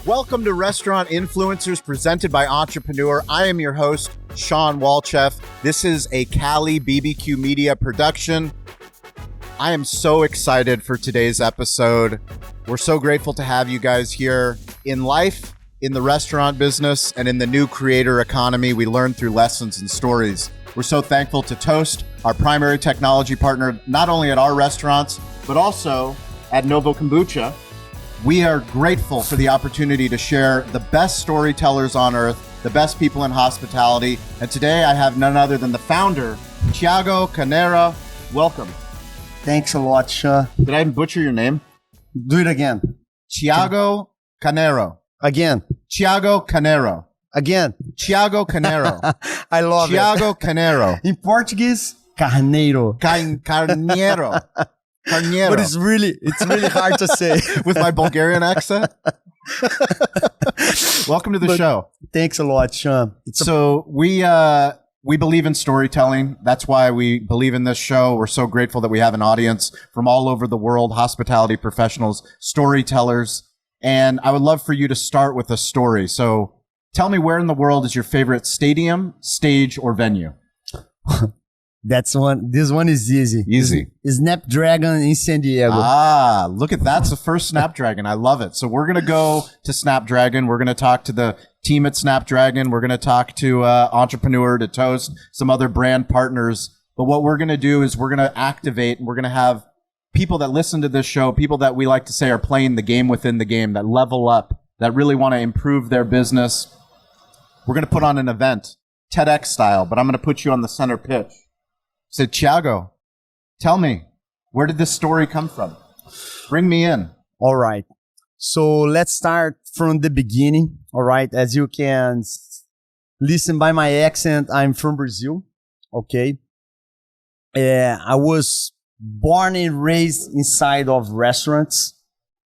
Welcome to Restaurant Influencers presented by Entrepreneur. I am your host, Sean Walchef. This is a Cali BBQ Media production. I am so excited for today's episode. We're so grateful to have you guys here. In life, in the restaurant business, and in the new creator economy, we learn through lessons and stories. We're so thankful to Toast, our primary technology partner, not only at our restaurants, but also at Novo Kombucha. We are grateful for the opportunity to share the best storytellers on earth, the best people in hospitality. And today I have none other than the founder, Thiago Canero. Welcome. Thanks a lot, Sean. Did I butcher your name? Do it again. Thiago Canero. Again. Thiago Canero. Again. Thiago Canero. I love Thiago Canero. In Portuguese, Carneiro. Carneiro. Carneiro. But it's really hard to say. With my Bulgarian accent? Welcome to the show. Thanks a lot, Sean. So we believe in storytelling. That's why we believe in this show. We're so grateful that we have an audience from all over the world, hospitality professionals, storytellers. And I would love for you to start with a story. So tell me, where in the world is your favorite stadium, stage, or venue? This one is easy. Easy. Snapdragon in San Diego. Ah, look at that's the first Snapdragon. I love it. So we're going to go to Snapdragon. We're going to talk to the team at Snapdragon. We're going to talk to Entrepreneur, to Toast, some other brand partners. But what we're going to do is we're going to activate, and we're going to have people that listen to this show, people that we like to say are playing the game within the game, that level up, that really want to improve their business. We're going to put on an event, TEDx style, but I'm going to put you on the center pitch. So, Thiago, tell me, where did this story come from? Bring me in. All right. So let's start from the beginning. All right. As you can listen by my accent, I'm from Brazil. Okay. I was born and raised inside of restaurants.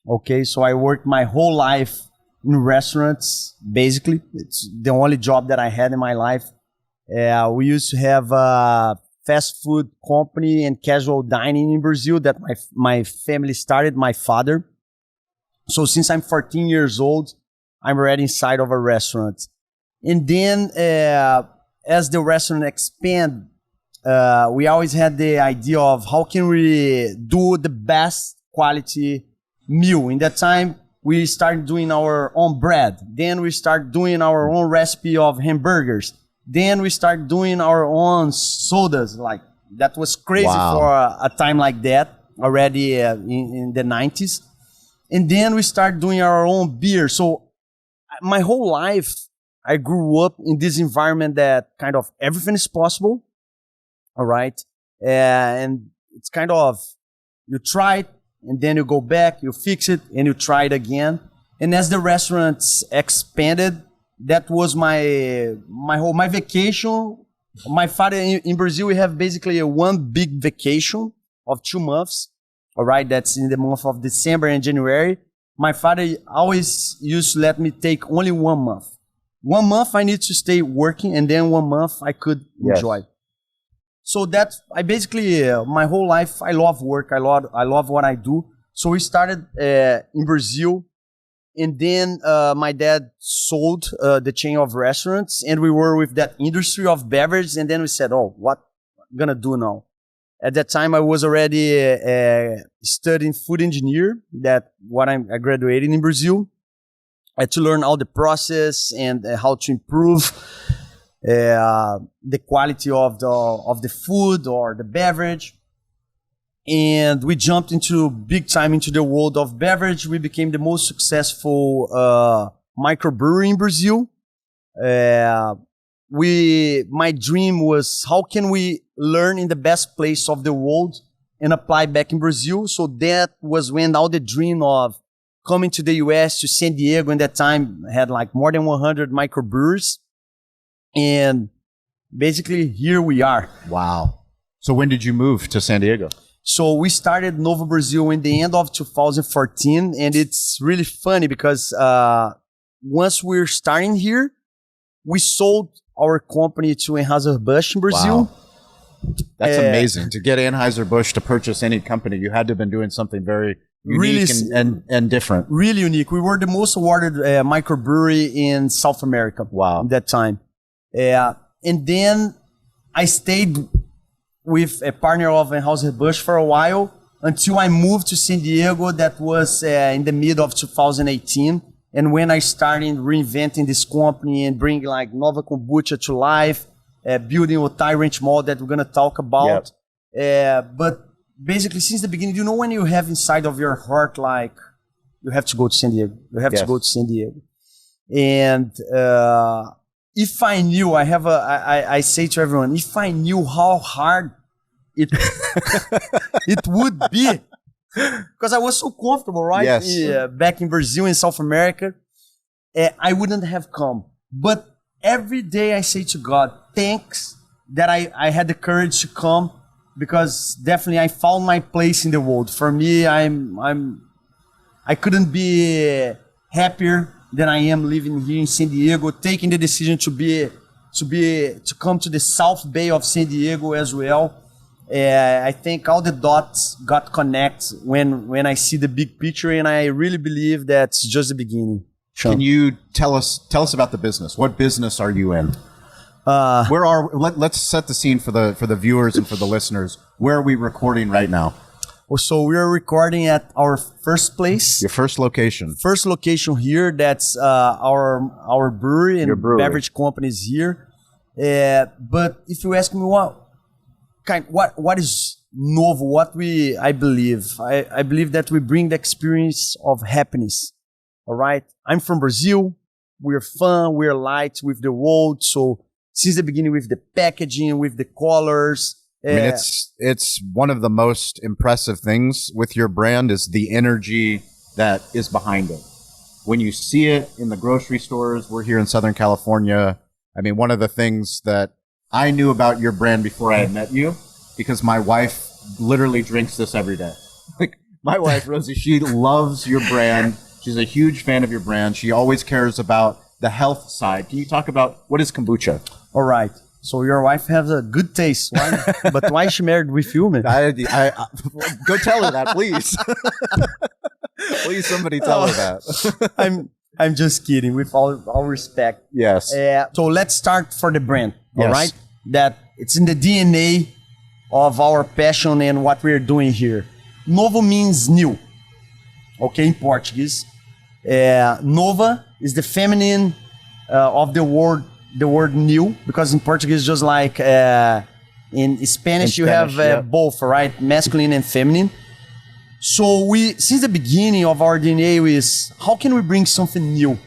Okay. So I worked my whole life in restaurants. Basically, it's the only job that I had in my life. We used to have fast food company and casual dining in Brazil that my family started, my father. So since I'm 14 years old, I'm already inside of a restaurant. And then as the restaurant expand, we always had the idea of how can we do the best quality meal. In that time, we started doing our own bread. Then we started doing our own recipe of hamburgers. Then we start doing our own sodas. Like, that was crazy for a time like that already in the 90s. And then we start doing our own beer. So my whole life, I grew up in this environment that kind of everything is possible. All right. And it's kind of, you try it and then you go back, you fix it and you try it again. And as the restaurants expanded, that was my vacation. My father in Brazil, we have basically one big vacation of 2 months. All right. That's in the month of December and January. My father always used to let me take only 1 month. 1 month I need to stay working, and then 1 month I could enjoy. So that I basically, my whole life, I love work. I love what I do. So we started in Brazil. And then my dad sold the chain of restaurants, and we were with that industry of beverage. And then we said, oh, what am gonna do now? At that time, I was already studying food engineer. I graduated in Brazil. I had to learn all the process and how to improve the quality of the food or the beverage. And we jumped big time into the world of beverage. We became the most successful microbrewery in Brazil. My dream was, how can we learn in the best place of the world and apply back in Brazil? So that was when all the dream of coming to the US, to San Diego, in that time had like more than 100 microbreweries. And basically here we are. Wow. So when did you move to San Diego? So we started Novo Brazil in the end of 2014, and it's really funny because once we're starting here, we sold our company to Anheuser-Busch in Brazil. Wow. That's amazing. To get Anheuser-Busch to purchase any company, you had to have been doing something very Unique and different. Really unique. We were the most awarded microbrewery in South America. Wow. At that time. And then I stayed with a partner of Anheuser-Busch for a while until I moved to San Diego. That was in the mid of 2018. And when I started reinventing this company and bringing like Nova Kombucha to life, building Otay Ranch Mall that we're going to talk about. But basically, since the beginning, you know when you have inside of your heart, like, you have to go to San Diego. You have to go to San Diego. And if I knew, I say to everyone, if I knew how hard it it would be, because I was so comfortable, right? Yes. Back in Brazil, in South America, I wouldn't have come. But every day I say to God, thanks that I had the courage to come, because definitely I found my place in the world. For me, I couldn't be happier than I am living here in San Diego, taking the decision to come to the South Bay of San Diego as well. I think all the dots got connected when I see the big picture, and I really believe that's just the beginning. Sean. Can you tell us about the business? What business are you in? Let's set the scene for the viewers and for the listeners. Where are we recording right now? So we are recording at our first place. Your first location. First location here. That's our brewery and beverage companies here. But if you ask me what is Novo? I believe that we bring the experience of happiness. All right. I'm from Brazil. We're fun. We're light with the world. So since the beginning, with the packaging, with the colors. I mean, it's one of the most impressive things with your brand is the energy that is behind it. When you see it in the grocery stores, we're here in Southern California. I mean, one of the things that I knew about your brand before I had met you, because my wife literally drinks this every day. Like, my wife, Rosie, she loves your brand. She's a huge fan of your brand. She always cares about the health side. Can you talk about what is kombucha? All right. So your wife has a good taste. Why? But why is she married with you, man? Go tell her that, please. Please, somebody tell her that. I'm just kidding. With all respect. Yes. So let's start for the brand. Yes. All right. That it's in the DNA of our passion and what we're doing here. Novo means new. Okay, in Portuguese. Nova is the feminine of the word new, because in Portuguese, just like in Spanish, you have both, right? Masculine and feminine. So since the beginning of our DNA is, how can we bring something new?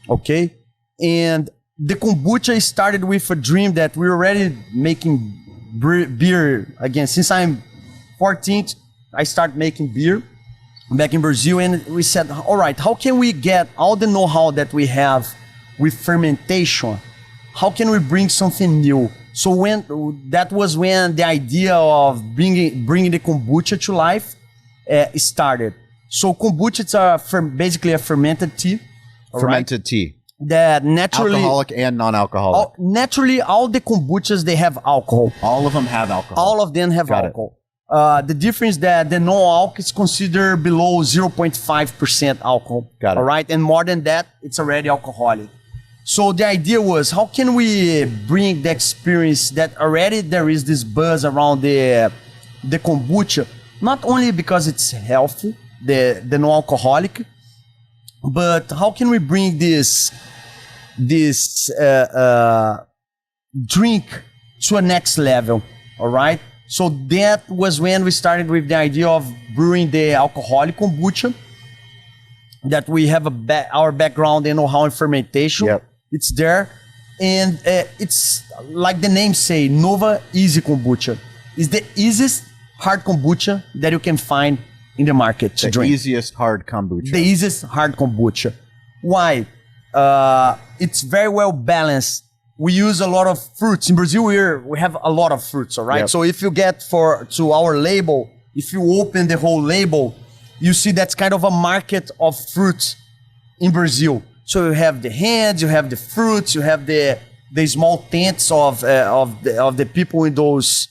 Okay? And the kombucha started with a dream that we're already making beer again. Since I'm 14, I started making beer back in Brazil, and we said, all right, how can we get all the know-how that we have with fermentation? How can we bring something new? So that was when the idea of bringing the kombucha to life started. So kombucha is basically a fermented tea. Fermented tea. That naturally... Alcoholic and non-alcoholic. Naturally, all the kombuchas, they have alcohol. All of them have alcohol. All of them have alcohol. The difference that the no-alcohol is considered below 0.5% alcohol. Got it. All right? And more than that, it's already alcoholic. So the idea was, how can we bring the experience that already there is this buzz around the kombucha, not only because it's healthy, the non-alcoholic, but how can we bring this drink to a next level, all right? So that was when we started with the idea of brewing the alcoholic kombucha, that we have our background and know-how in fermentation. Yep. It's there. And it's like the name say, Nova Easy Kombucha. It's the easiest hard kombucha that you can find in the market to drink. The easiest hard kombucha. The easiest hard kombucha. Why? It's very well balanced. We use a lot of fruits. In Brazil, we have a lot of fruits, all right? Yep. So if you get to our label, if you open the whole label, you see that's kind of a market of fruits in Brazil. So you have the hands, you have the fruits, you have the small tents of the people in those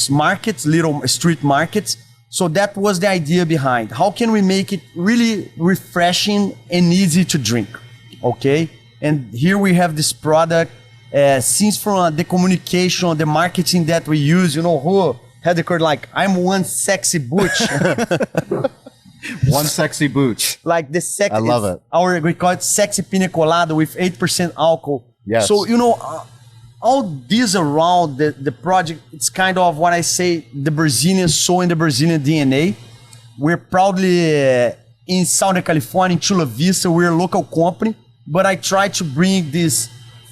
markets, little street markets. So that was the idea behind. How can we make it really refreshing and easy to drink? Okay. And here we have this product. Since from the communication, the marketing that we use, who had the card like, I'm one sexy butch. One sexy booch. Like the sexy. I love it. We call it sexy pina colada with 8% alcohol. Yes. So, all this around the project, it's kind of what I say, the Brazilian soul and the Brazilian DNA. We're proudly in Southern California, in Chula Vista. We're a local company, but I try to bring this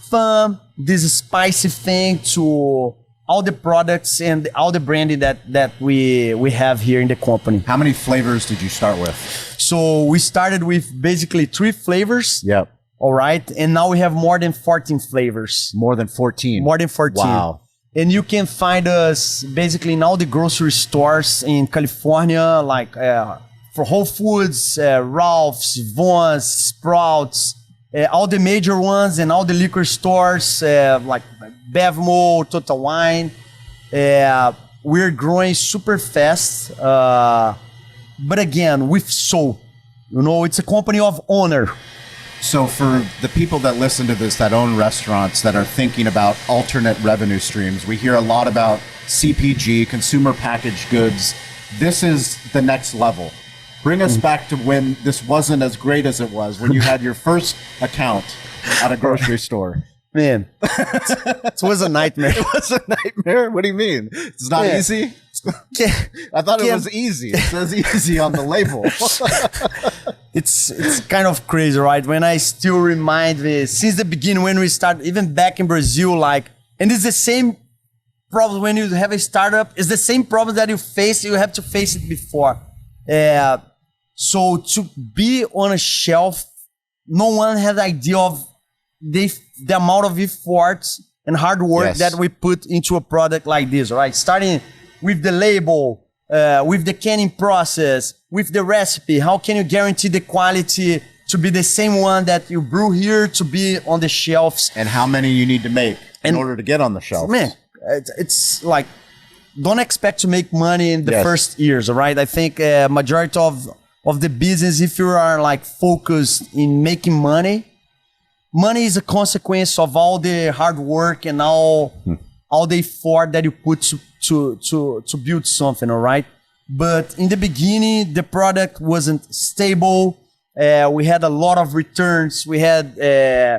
fun, this spicy thing to all the products and all the branding that we have here in the company. How many flavors did you start with? So we started with basically 3 flavors. Yep. All right. And now we have more than 14 flavors. More than 14. More than 14. Wow. And you can find us basically in all the grocery stores in California, like for Whole Foods, Ralph's, Vons, Sprouts, all the major ones, and all the liquor stores like Bevmo, Total Wine. We're growing super fast. But again, with soul. It's a company of honor. So for the people that listen to this, that own restaurants, that are thinking about alternate revenue streams, we hear a lot about CPG, consumer packaged goods. This is the next level. Bring us back to when this wasn't as great as it was, when you had your first account at a grocery store. Man, it was a nightmare. It was a nightmare? What do you mean? It's not easy? I thought it was easy. It says easy on the label. It's kind of crazy, right? When I still remind me, since the beginning, when we started, even back in Brazil, and it's the same problem when you have a startup. It's the same problem that you have to face it before. So to be on a shelf, no one had idea of the amount of effort and hard work that we put into a product like this, right? Starting with the label, with the canning process, with the recipe. How can you guarantee the quality to be the same one that you brew here to be on the shelves? And how many you need to make in order to get on the shelf? Man, it's like, don't expect to make money in the first years, all right? I think majority of the business, if you are focused in making money is a consequence of all the hard work and all the effort that you put to build something, all right? But in the beginning, the product wasn't stable. We had a lot of returns. We had...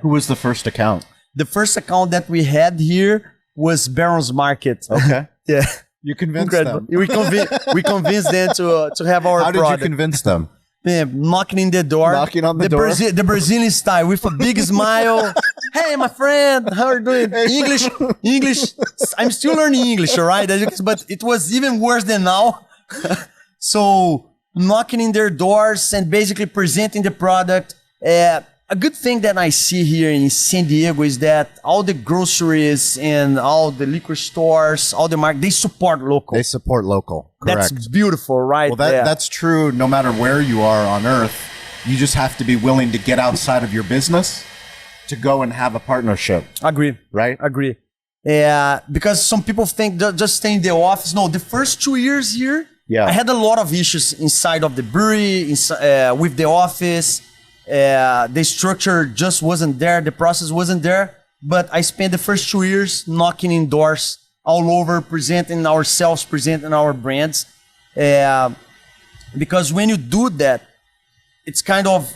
Who was the first account? The first account that we had here was Barron's Market. Okay. Yeah. You convinced them. We convinced them to have our product. How did you convince them? Yeah, knocking in the door. Knocking on the door. The Brazilian style with a big smile. Hey, my friend, how are you doing? English. I'm still learning English, all right? But it was even worse than now. So knocking in their doors and basically presenting the product. A good thing that I see here in San Diego is that all the groceries and all the liquor stores, all the market, they support local. They support local. Correct. That's beautiful, right? Well, that's true no matter where you are on earth. You just have to be willing to get outside of your business to go and have a partnership. Agree. Right? Agree. Yeah, because some people think just stay in the office. No, the first 2 years here, I had a lot of issues inside of the brewery, with the office. The structure just wasn't there. The process wasn't there. But I spent the first 2 years knocking in doors all over, presenting ourselves, presenting our brands. Because when you do that, it's kind of,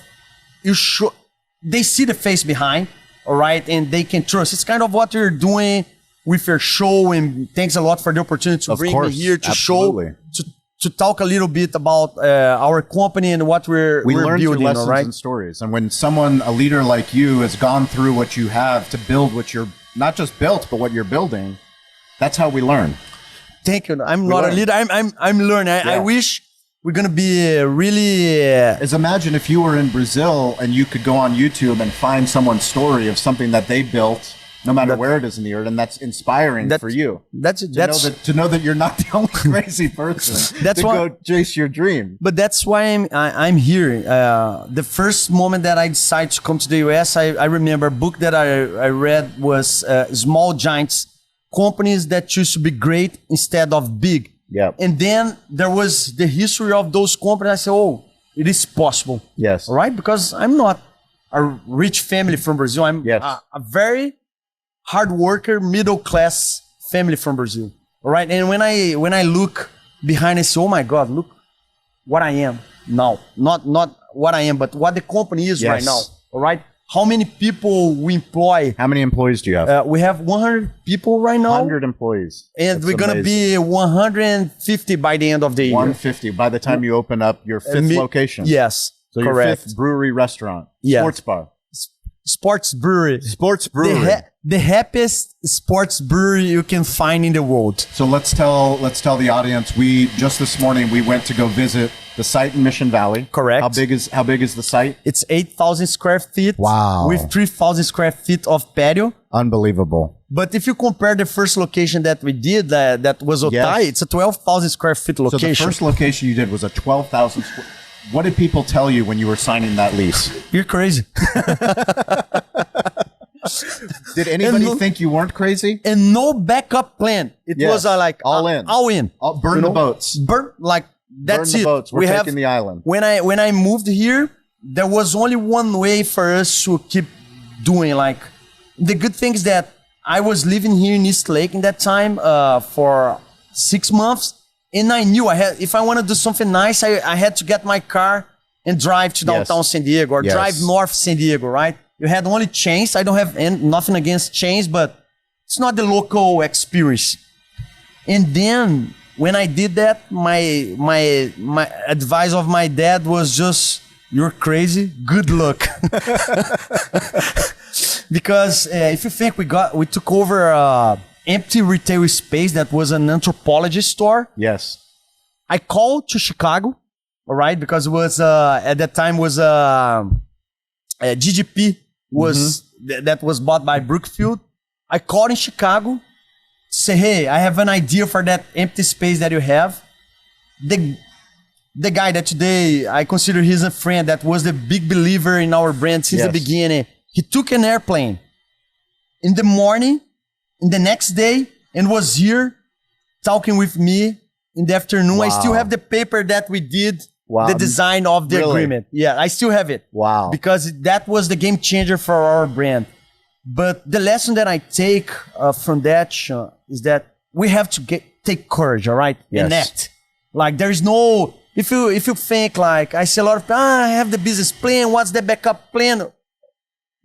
they see the face behind, all right? And they can trust. It's kind of what you're doing with your show. And thanks a lot for the opportunity to bring me here to show, to talk a little bit about our company and what we're learn building, through lessons right? and stories. And when a leader like you has gone through what you have to build what you're not just built, but what you're building, that's how we learn. Thank you. I'm not a leader. I'm learning. I wish we're gonna be really. As imagine if you were in Brazil and you could go on YouTube and find someone's story of something that they built. No matter where it is in the earth, and that's inspiring for you. To know that you're not the only crazy person. Go chase your dream. But that's why I'm here. The first moment that I decided to come to the US, I remember a book that I read was Small Giants, companies that choose to be great instead of big. Yeah. And then there was the history of those companies. I said, oh, it is possible. Yes. All right? Because I'm not a rich family from Brazil. I'm Yes. a very hard worker, middle class family from Brazil. All right? And when I look behind, I say, oh my God, look what I am now. Not what I am, but what the company is right now. All right? How many people we employ? How many employees do you have? We have 100 people right now. 100 employees. And That's we're going to be 150 by the end of the year. 150 by the time you open up your fifth location. Yes. So correct. your fifth brewery restaurant. Yeah. Sports bar. Sports brewery. Sports brewery. The happiest sports brewery you can find in the world. So let's tell the audience. We just this morning we went to go visit the site in Mission Valley. Correct. How big is the site? It's 8,000 square feet. Wow. With 3,000 square feet of patio. Unbelievable. But if you compare the first location that we did, that was Otay, Yes. it's a 12,000 square feet location. So the first location you did was a 12,000 square. What did people tell you when you were signing that lease? You're crazy. Did anybody think you weren't crazy? And no backup plan. It Yes. was like all in. All in. Burn the boats. Burn like that's Burn the it. boats. We're taking the island. When I moved here, there was only one way for us to keep doing. Like the good thing is that I was living here in East Lake in that time for 6 months, and I knew if I want to do something nice, I had to get my car and drive to downtown San Diego or drive north San Diego. Right? You had only chains. I don't have nothing against chains, but it's not the local experience. And then when I did that, my advice of my dad was just, you're crazy, good luck. Because if you think we took over empty retail space that was an Anthropologie store. Yes. I called to Chicago, all right, because it was at that time was GGP was that was bought by Brookfield. I called in Chicago, say, hey, I have an idea for that empty space that you have. The guy that today I consider he's a friend that was the big believer in our brand since the beginning. He took an airplane in the morning, in the next day, and was here talking with me in the afternoon. Wow. I still have the paper that we did, the design of the agreement. Yeah, I still have it. Wow. Because that was the game changer for our brand. But the lesson that I take from that, Sean, is that we have to take courage, all right? Yes. And act. Like there is no, if you think like, I see a lot of, I have the business plan, what's the backup plan?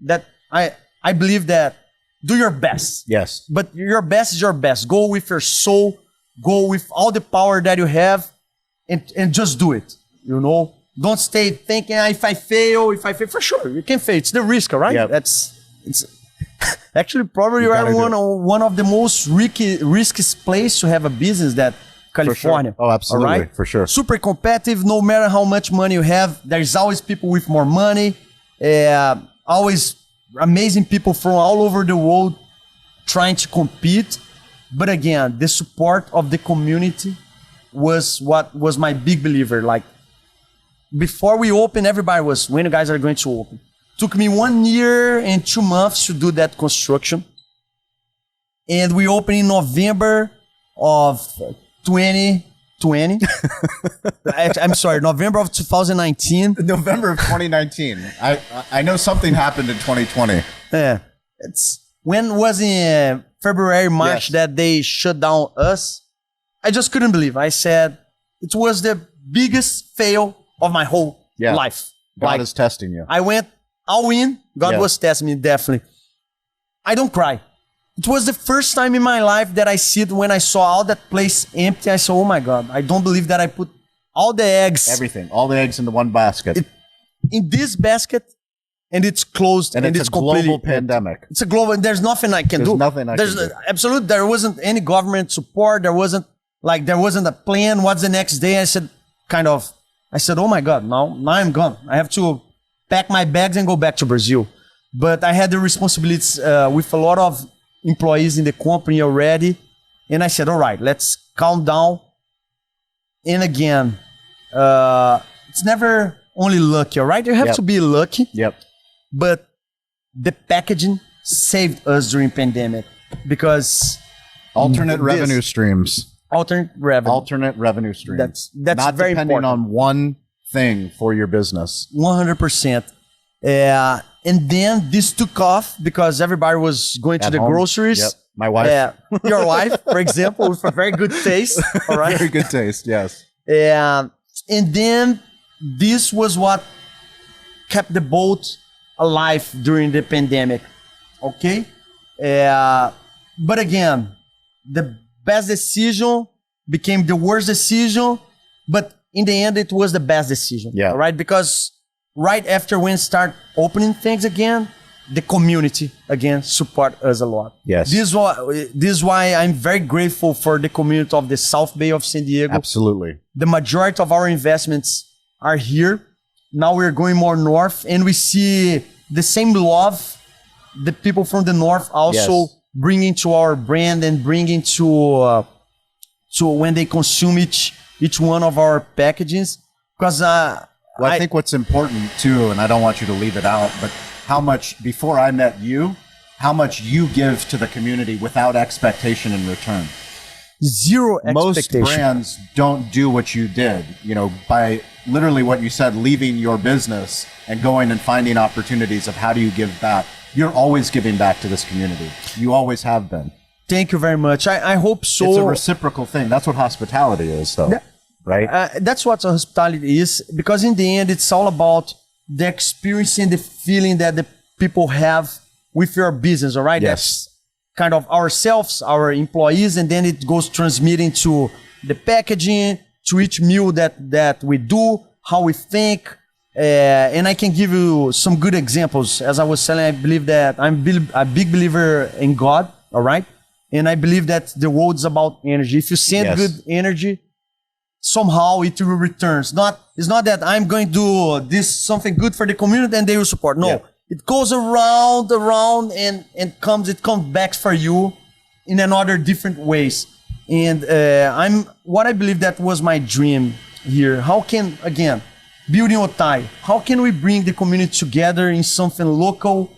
That I believe that do your best. Yes. But your best is your best. Go with your soul, go with all the power that you have and just do it, you know? Don't stay thinking, if I fail, for sure, you can fail. It's the risk, right? Yep. It's actually probably you are one of the most riskiest place to have a business that California. For sure. Oh, absolutely. Right? For sure. Super competitive, no matter how much money you have. There's always people with more money. Always amazing people from all over the world trying to compete. But again, the support of the community was what was my big believer. Like before we opened, everybody was, when you guys are going to open? Took me 1 year and 2 months to do that construction. And we opened in November of 2020. I'm sorry, November of 2019. November of 2019. I know something happened in 2020. Yeah. When was in February, March that they shut down us? I just couldn't believe. I said it was the biggest fail of my whole life. God is testing you. I went all in. God was testing me, definitely. I don't cry. It was the first time in my life that I see it when I saw all that place empty. I said, oh my God, I don't believe that I put all the eggs. Everything. All the eggs into one basket. In this basket, and it's closed. And it's a global pandemic. It's a global, there's nothing I can do. There's nothing I can do. Absolutely, there wasn't any government support. There wasn't a plan. What's the next day? I said, oh my God, now I'm gone. I have to pack my bags and go back to Brazil. But I had the responsibilities with a lot of employees in the company already. And I said, all right, let's calm down. And again, it's never only lucky, all right? You have to be lucky. Yep. But the packaging saved us during pandemic because alternate revenue streams. Alternate revenue. Alternate revenue stream. That's not very depending important. on one thing for your business. 100%. And then this took off because everybody was going to At the home. groceries. Yep. My wife. Your wife, for example, with a very good taste. All right. Very good taste. Yes. And then this was what kept the boat alive during the pandemic. Okay. But again, the best decision became the worst decision, but in the end, it was the best decision. Yeah. All right. Because right after we start opening things again, the community again support us a lot. Yes. This is why I'm very grateful for the community of the South Bay of San Diego. Absolutely. The majority of our investments are here. Now we're going more north, and we see the same love the people from the north also bringing to our brand and bringing to when they consume each one of our packages. Because Well, I think what's important too, and I don't want you to leave it out, but how much, before I met you, how much you give to the community without expectation in return. Zero Most expectation. brands don't do what you did, by literally what you said, leaving your business and going and finding opportunities of how do you give back. You're always giving back to this community. You always have been. Thank you very much. I hope so. It's a reciprocal thing. That's what hospitality is, though. Right? That's what hospitality is, because in the end, it's all about the experience and the feeling that the people have with your business, all right? Yes. That's kind of ourselves, our employees, and then it goes transmitting to the packaging, to each meal that we do, how we think. And I can give you some good examples. As I was saying, I believe that I'm a big believer in God, all right? And I believe that the world is about energy. If you send good energy, somehow it will return. It's not that I'm going to do this something good for the community and they will support. No, it goes around and it comes back for you in another different ways. And what I believe that was my dream here. How can, again, building Otay, how can we bring the community together in something local,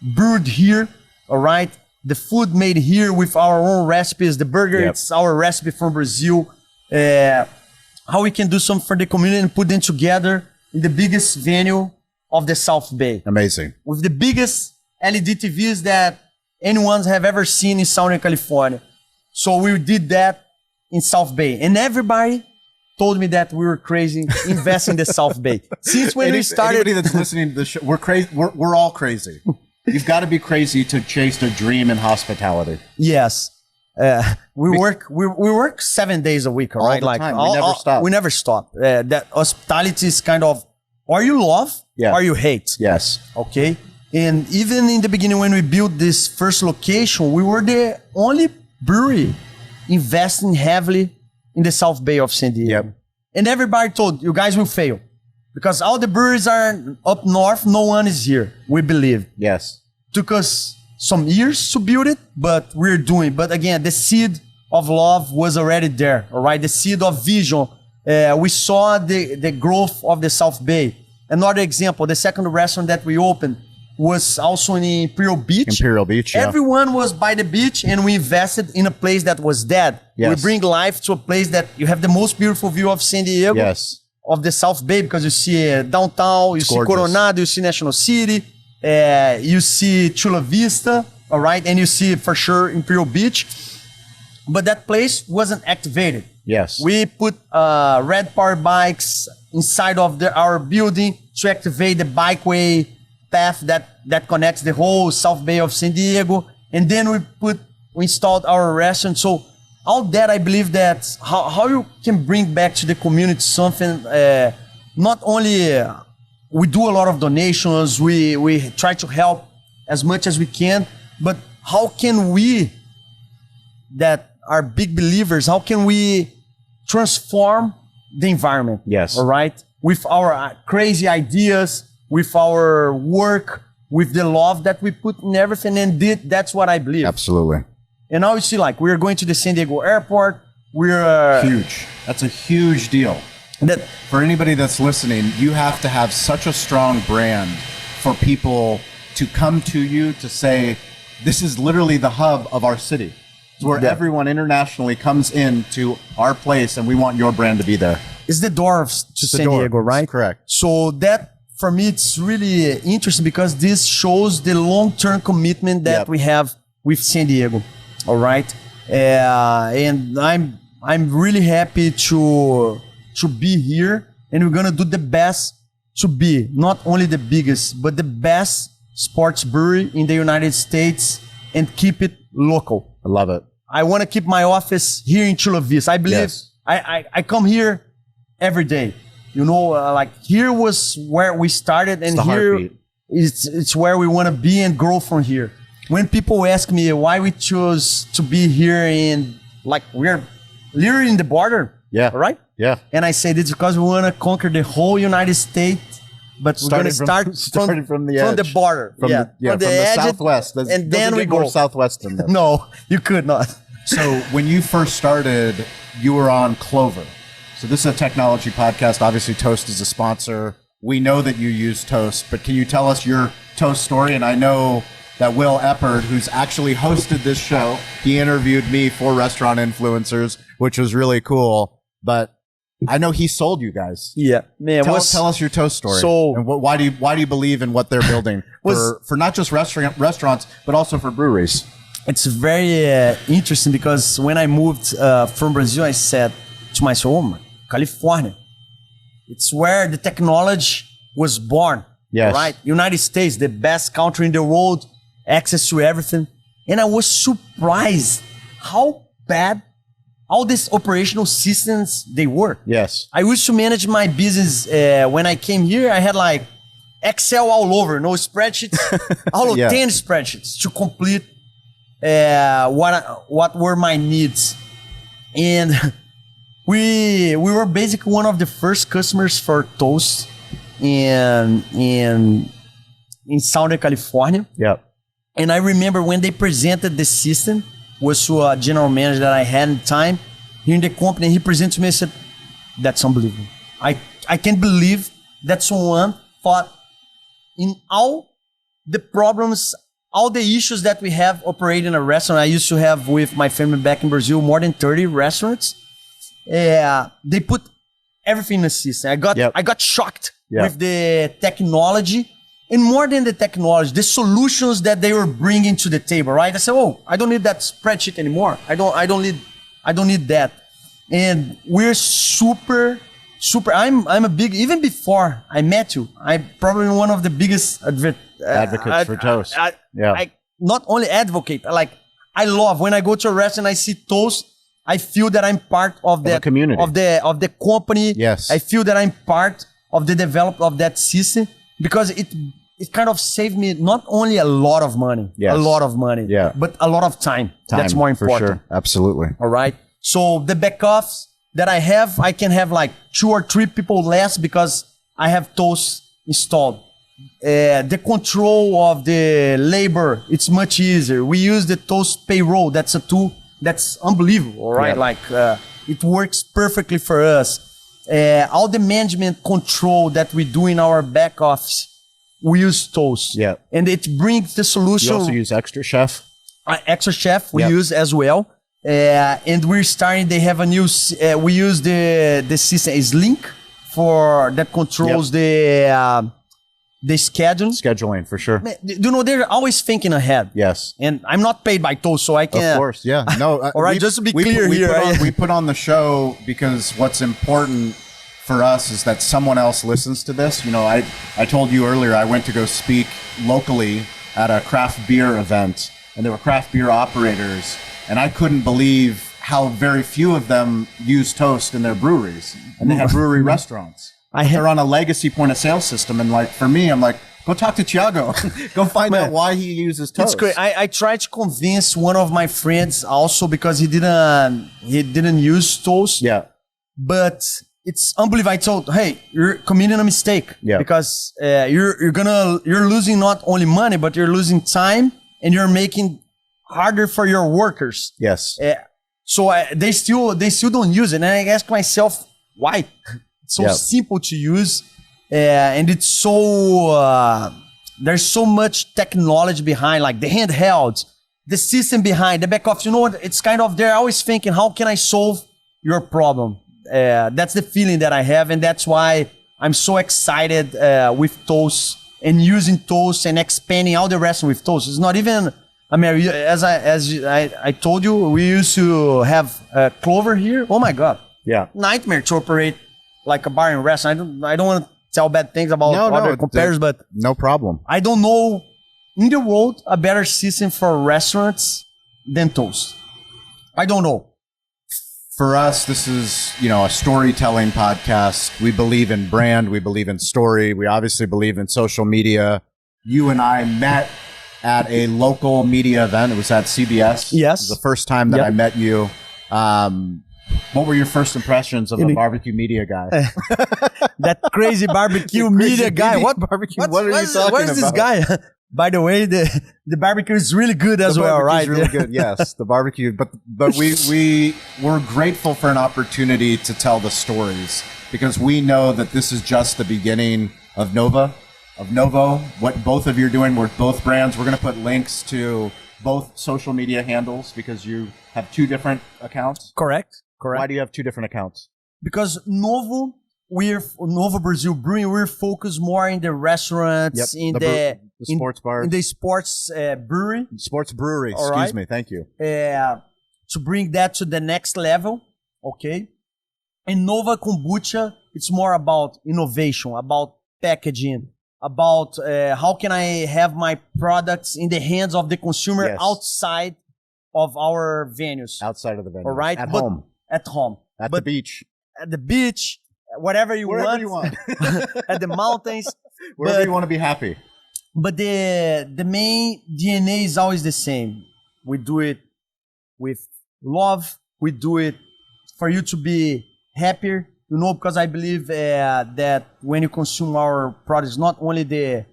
brewed here, all right? The food made here with our own recipes. The burger, it's our recipe from Brazil. How we can do something for the community and put them together in the biggest venue of the South Bay. Amazing. With the biggest LED TVs that anyone have ever seen in Southern California. So we did that in South Bay. And everybody told me that we were crazy investing in the South Bay. Since when we started... Anybody that's listening to the show, we're crazy. We're all crazy. You've got to be crazy to chase the dream in hospitality. Yes. We work 7 days a week, all right? All the time. We never stop. We never stop. That hospitality is kind of, or you love, or you hate. Yes. Okay? And even in the beginning when we built this first location, we were the only brewery investing heavily in the South Bay of San Diego. Yep. And everybody told, you guys will fail. Because all the breweries are up north, no one is here, we believe. Yes. Took us some years to build it, but we're doing. But again, the seed of love was already there, all right? The seed of vision. We saw the growth of the South Bay. Another example, the second restaurant that we opened was also in Imperial Beach. Imperial Beach, yeah. Everyone was by the beach, and we invested in a place that was dead. Yes. We bring life to a place that you have the most beautiful view of San Diego. Yes. Of the South Bay, because you see downtown, you see Coronado, you see National City, you see Chula Vista, all right? And you see, for sure, Imperial Beach. But that place wasn't activated. Yes. We put red power bikes inside of our building to activate the bikeway path that connects the whole South Bay of San Diego. And then we installed our restaurant. So all that, I believe that how you can bring back to the community something, not only we do a lot of donations, we try to help as much as we can, but how can we, that are big believers, how can we transform the environment? Yes. All right? With our crazy ideas, with our work, with the love that we put in everything, and that's what I believe. Absolutely. And now you see, like, we're going to the San Diego airport. We're huge. That's a huge deal. For anybody that's listening, you have to have such a strong brand for people to come to you to say, this is literally the hub of our city. where everyone internationally comes into our place, and we want your brand to be there. It's the door to San Diego, right? Correct. So that, for me, it's really interesting because this shows the long-term commitment that we have with San Diego. All right, and I'm really happy to be here, and we're gonna do the best to be not only the biggest but the best sports brewery in the United States and keep it local. I love it. I want to keep my office here in Chula Vista. I believe I come here every day. You know, like here was where we started, and here it's where we want to be and grow from here. When people ask me why we chose to be here we're literally in the border. Yeah. Right? Yeah. And I said it's because we want to conquer the whole United States, but we're going to start from the border. From the southwest. And then we go more southwest than that. No, you could not. So when you first started, you were on Clover. So this is a technology podcast. Obviously, Toast is a sponsor. We know that you use Toast, but can you tell us your Toast story? And I know that Will Eppard, who's actually hosted this show, he interviewed me for Restaurant Influencers, which was really cool. But I know he sold you guys. Yeah, man. Tell us your Toast story. So, and why do you believe in what they're building for not just restaurants, but also for breweries? It's very interesting because when I moved from Brazil, I said to myself, "Oh, man, California, it's where the technology was born." Yes. Right? United States, the best country in the world, access to everything. And I was surprised how bad all these operational systems they were. Yes. I used to manage my business when I came here. I had like Excel all over, no spreadsheets, all of 10 spreadsheets to complete what were my needs. And we were basically one of the first customers for Toast in Southern California. Yep. And I remember when they presented the system, was to a general manager that I had in time here in the company. He presented to me and said, "That's unbelievable. I can't believe that someone thought in all the problems, all the issues that we have operating a restaurant." I used to have with my family back in Brazil more than 30 restaurants. They put everything in the system. I got shocked with the technology, and more than the technology, the solutions that they were bringing to the table. Right? I said, "Oh, I don't need that spreadsheet anymore. I don't need that." And we're super. I'm a big, even before I met you, I'm probably one of the biggest advocates for Toast. I not only advocate, I love when I go to a restaurant, I see Toast. I feel that I'm part of that community, of the company. Yes. I feel that I'm part of the development of that system because it kind of saved me not only a lot of money, but a lot of time. That's more important. For sure. Absolutely. All right. So the back office that I have, I can have like 2 or 3 people less because I have Toast installed. The control of the labor, it's much easier. We use the Toast Payroll. That's a tool that's unbelievable, right? It works perfectly for us. All the management control that we do in our back office, we use Toast. Yeah. And it brings the solution. You also use XtraChef? XtraChef we use as well. And we're starting, they have a new, we use the system is Link for that controls the scheduling for sure. You know, they're always thinking ahead. Yes. And I'm not paid by Toast, so I can. Of course, yeah. No. All right, just to be clear here. We put on the show because what's important for us is that someone else listens to this. You know, I told you earlier, I went to go speak locally at a craft beer event, and there were craft beer operators, and I couldn't believe how very few of them use Toast in their breweries, and they have brewery restaurants. They're on a legacy point of sale system, and like for me, I'm like, go talk to Thiago, go find out why he uses Toast. It's great. I tried to convince one of my friends also because he didn't use Toast. Yeah, but it's unbelievable. I told, hey, you're committing a mistake. Yeah, because you're losing not only money, but you're losing time, and you're making harder for your workers. Yes. So they still don't use it, and I ask myself why. It's so simple to use, and it's so there's so much technology behind, like the handhelds, the system behind the back office. You know what? It's kind of they're always thinking, how can I solve your problem? That's the feeling that I have, and that's why I'm so excited with Toast and using Toast and expanding all the restaurant with Toast. It's not even. I mean, as I told you, we used to have Clover here. Oh my God, Yeah. nightmare to operate like a bar and restaurant. I don't want to tell bad things about other competitors, but no problem. I don't know in the world a better system for restaurants than Toast. I don't know. For us, this is, a storytelling podcast. We believe in brand. We believe in story. We obviously believe in social media. You and I met at a local media event. It was at CBS. Yes. It was the first time that I met you. What were your first impressions of the barbecue media guy? That crazy barbecue media guy. What barbecue? What are you talking about? What is this guy? By the way, the barbecue is really good as well, right? Really good. Yes, the barbecue. But we're grateful for an opportunity to tell the stories because we know that this is just the beginning of Novo. What both of you are doing with both brands. We're going to put links to both social media handles because you have two different accounts. Correct. Why do you have two different accounts? Because Novo Brazil Brewing, we're focused more in the restaurants, in the sports bars, in the sports brewery. Sports brewery, excuse me, thank you. To bring that to the next level, okay? And Nova Kombucha, it's more about innovation, about packaging, about how can I have my products in the hands of the consumer outside of our venues. Outside of the venue. All right? At home. At home. At the beach. At the beach, wherever you want. At the mountains. Wherever you want to be happy. But the main DNA is always the same. We do it with love. We do it for you to be happier, because I believe that when you consume our products, not only the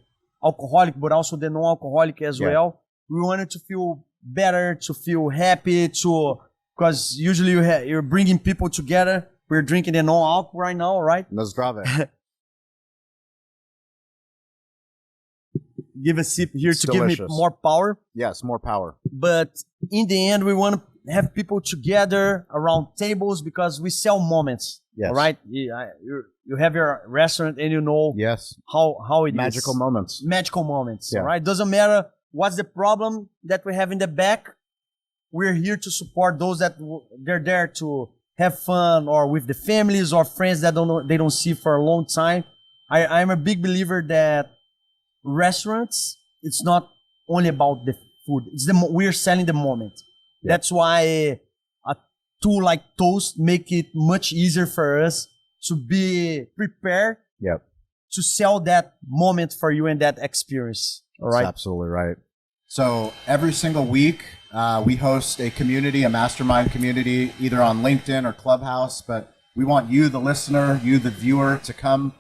alcoholic, but also the non-alcoholic as well, we want it to feel better, to feel happy, because usually you're bringing people together. We're drinking the non-alc right now, right? Na Zdrave. Give a sip here It's to delicious. give me more power. Yes, more power. But in the end, we want to have people together around tables because we sell moments. Yes. All right? You have your restaurant and how it Magical is. moments. Magical moments. Yeah. All right? Doesn't matter what's the problem that we have in the back. We're here to support those that they're there to have fun or with the families or friends that they don't see for a long time. I'm a big believer that restaurants, it's not only about the food. We're selling the moment. Yeah. That's why a tool like Toast make it much easier for us to be prepared to sell that moment for you and that experience. All right? That's absolutely right. So every single week, we host a community, a mastermind community, either on LinkedIn or Clubhouse. But we want you, the listener, you, the viewer, to come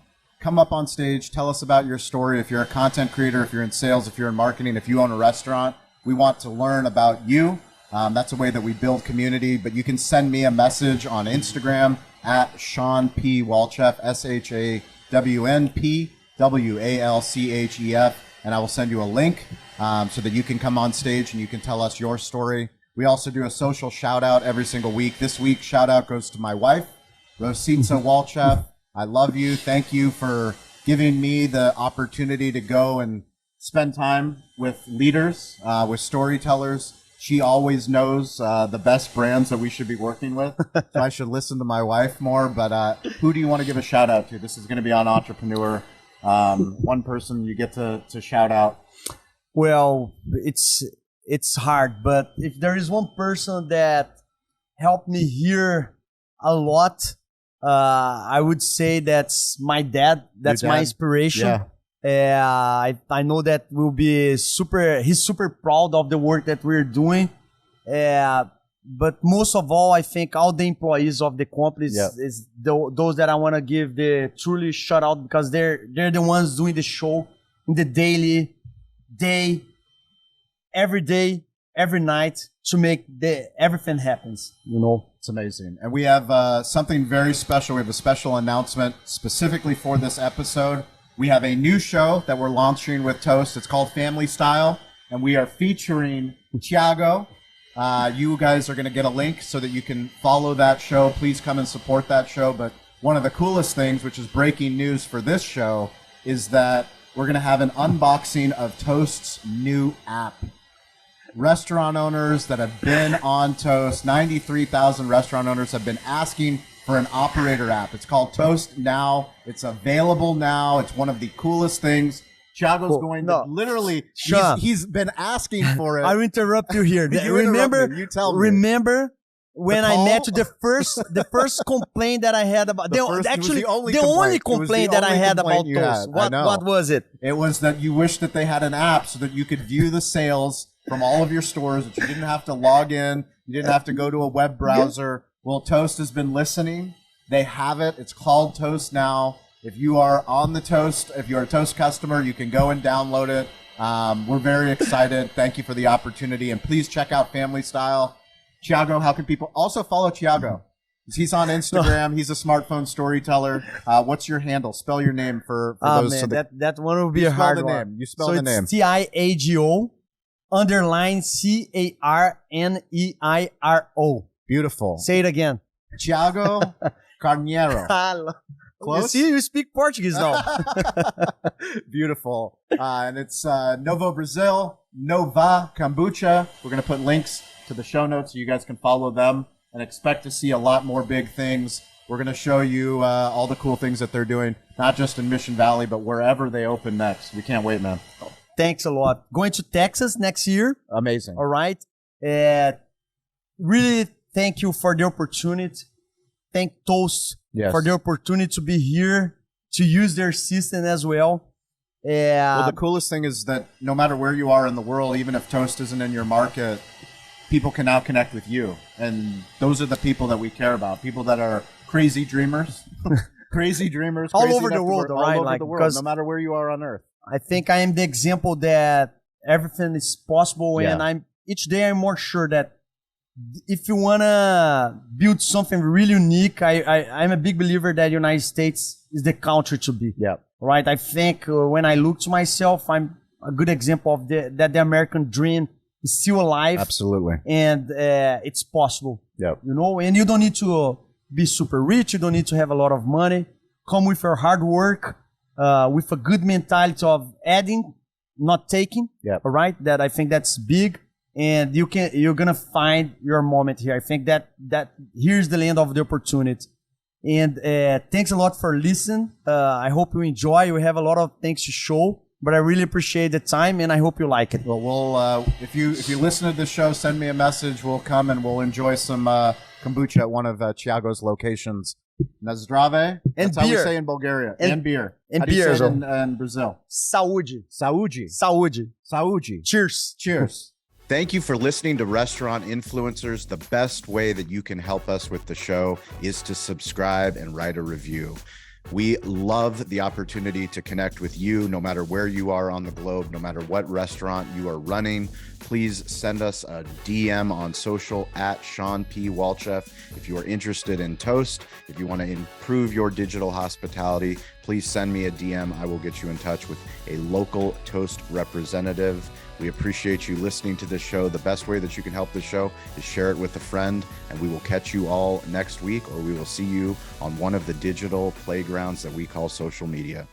up on stage, tell us about your story. If you're a content creator, if you're in sales, if you're in marketing, if you own a restaurant, we want to learn about you. That's a way that we build community. But you can send me a message on Instagram at Sean P. Walchef, ShawnPWalchef, and I will send you a link so that you can come on stage and you can tell us your story. We also do a social shout out every single week. This week, shout out goes to my wife, Rosita Walchef. I love you. Thank you for giving me the opportunity to go and spend time with leaders, with storytellers. She always knows the best brands that we should be working with. So I should listen to my wife more. But who do you want to give a shout out to? This is going to be on Entrepreneur. One person you get to shout out. Well, it's hard. But if there is one person that helped me here a lot, I would say that's my dad. That's my inspiration. Yeah. I know that he's super proud of the work that we're doing. But most of all, I think all the employees of the companies is those that I want to give the truly shout out because they're the ones doing the show in the daily, every day, every night to make everything happens, It's amazing. And we have something very special. We have a special announcement specifically for this episode. We have a new show that we're launching with Toast. It's called Family Style. and we are featuring Thiago. You guys are going to get a link so that you can follow that show. Please come and support that show. But one of the coolest things, which is breaking news for this show, is that we're going to have an unboxing of Toast's new app. Restaurant owners that have been on Toast, 93,000 restaurant owners have been asking for an operator app. It's called Toast Now. It's available now. It's one of the coolest things. Thiago's going to literally, he's been asking for it. I'll interrupt you here. You tell me. Remember when I met you, the first complaint that I had about, the only complaint that I had about Toast. What was it? It was that you wish that they had an app so that you could view the sales from all of your stores, that you didn't have to log in, you didn't have to go to a web browser. Well, Toast has been listening. They have it. It's called Toast Now. If you are on the Toast, if you're a Toast customer, you can go and download it. We're very excited. Thank you for the opportunity. And please check out Family Style. Thiago, how can people also follow Thiago? He's on Instagram. He's a smartphone storyteller. What's your handle? Spell your name for those. Man, so that one will be a hard one. You spell the name. It's Thiago _CARNEIRO. Beautiful. Say it again. Thiago Carneiro. Close? You see, you speak Portuguese now. Beautiful. And it's Novo Brazil, Nova Kombucha. We're going to put links to the show notes so you guys can follow them and expect to see a lot more big things. We're going to show you all the cool things that they're doing, not just in Mission Valley, but wherever they open next. We can't wait, man. Thanks a lot. Going to Texas next year. Amazing. All right. Really thank you for the opportunity. Thank Toast for the opportunity to be here, to use their system as well. Well, the coolest thing is that no matter where you are in the world, even if Toast isn't in your market, people can now connect with you. And those are the people that we care about. People that are crazy dreamers. Crazy dreamers. All over the world, right? All over the world, no matter where you are on Earth. I think I am the example that everything is possible. And each day I'm more sure that if you want to build something really unique, I'm a big believer that United States is the country to be. Yeah. Right? I think when I look to myself, I'm a good example of that the American dream is still alive. Absolutely. And it's possible. Yeah. You know, and you don't need to be super rich. You don't need to have a lot of money. Come with your hard work, with a good mentality of adding, not taking. Yeah. All right? That I think that's big. And you're gonna find your moment here. I think that here's the land of the opportunity. And thanks a lot for listening. I hope you enjoy. We have a lot of things to show, but I really appreciate the time, and I hope you like it. Well, we'll if you listen to the show, send me a message. We'll come and we'll enjoy some kombucha at one of Thiago's locations. Nazdrave. And That's beer. How we say in Bulgaria. And beer. And How do you beer say as it well. in Brazil? Saúde. Saúde. Saúde. Saúde. Cheers. Cheers. Thank you for listening to Restaurant Influencers. The best way that you can help us with the show is to subscribe and write a review. We love the opportunity to connect with you no matter where you are on the globe, no matter what restaurant you are running. Please send us a DM on social at Sean P. Walchef. If you are interested in Toast, if you want to improve your digital hospitality, please send me a DM. I will get you in touch with a local Toast representative. We appreciate you listening to this show. The best way that you can help this show is share it with a friend, and we will catch you all next week, or we will see you on one of the digital playgrounds that we call social media.